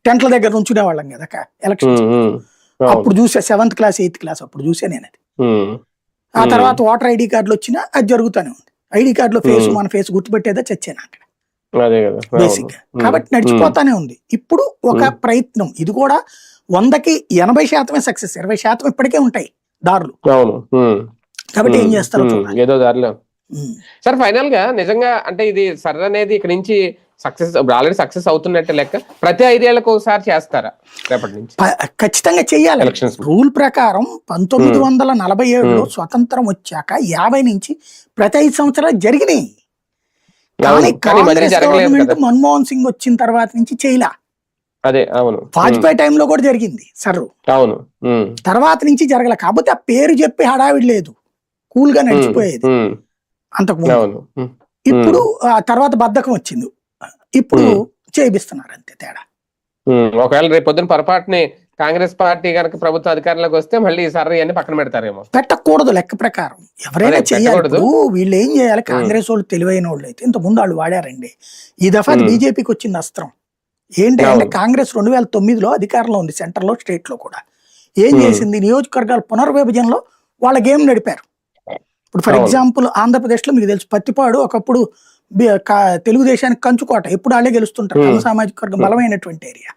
టెంట్ల దగ్గర నుంచునే వాళ్ళం కదా ఎలక్షన్స్. అప్పుడు చూసా 7th క్లాస్ 8th క్లాస్ అప్పుడు చూసా నేను అది. ఆ తర్వాత ఓటర్ ఐడి కార్డులు వచ్చినా అది జరుగుతూనే ఉంది. ఐడి కార్డులో ఫేస్ మన ఫేస్ గుర్తుపెట్టేదా చచ్చాను అక్కడ బేసిక్ గా. కాబట్టి నడిచిపోతానే ఉంది. ఇప్పుడు ఒక ప్రయత్నం, ఇది కూడా 100కి 80% సక్సెస్, 20% ఇప్పటికే ఉంటాయి దారులు. కాబట్టి ఏం చేస్తారో చూడాలి. ఏదో దారిలో. సార్ ఫైనల్ గా నిజంగా అంటే ఇది సర్ అనేది ఇక్కడ నుంచి సక్సెస్ ఆల్రెడీ సక్సెస్ అవుతున్నట్టే లెక్క, ప్రతి 5 ఏళ్లకు ఒకసారి చేస్తారా రేపటి నుంచి? ఖచ్చితంగా చెయ్యాలి. రూల్ ప్రకారం 1947లో స్వతంత్రం వచ్చాక 50 నుంచి ప్రతి 5 సంవత్సరాలు జరిగినాయి. కానీ కాంగ్రెస్ గవర్నమెంట్ మన్మోహన్ సింగ్ వచ్చిన తర్వాత నుంచి చేయలా. అదే అవును, వాజ్పేయి టైంలో కూడా జరిగింది సర్రు, అవును, తర్వాత నుంచి జరగల. కాకపోతే ఆ పేరు చెప్పి హడావిడి లేదు, కూల్ గా నడిచిపోయేది అంతకు ముందు. ఇప్పుడు ఆ తర్వాత బద్ధకం వచ్చింది, ఇప్పుడు చేపిస్తున్నారు అంతే తేడా. ఒకవేళ రేపు పొద్దున పొరపాటుని కాంగ్రెస్ పార్టీ కనుక ప్రభుత్వ అధికారంలోకి వస్తే మళ్ళీ సర్రీ అని పక్కన పెడతారేమో. పెట్టకూడదు లెక్క ప్రకారం, ఎవరైనా చేయాలి. వీళ్ళు ఏం చేయాలి, కాంగ్రెస్ వాళ్ళు తెలివైన వాళ్ళు అయితే ఇంత ముందు వాళ్ళు వాడారండి. ఈ దఫా బీజేపీకి వచ్చింది అస్త్రం ఏంటి అంటే, కాంగ్రెస్ 2009లో అధికారంలో ఉంది, సెంటర్ లో స్టేట్ లో కూడా. ఏం చేసింది, నియోజకవర్గాల పునర్విభజనలో వాళ్ళ గేమ్ నడిపారు. ఇప్పుడు ఫర్ ఎగ్జాంపుల్ ఆంధ్రప్రదేశ్ లో మీకు తెలుసు, పత్తిపాడు ఒకప్పుడు తెలుగుదేశానికి కంచుకోట, ఎప్పుడు వాళ్ళే గెలుస్తుంటారు, సామాజిక వర్గం బలమైనటువంటి ఏరియా.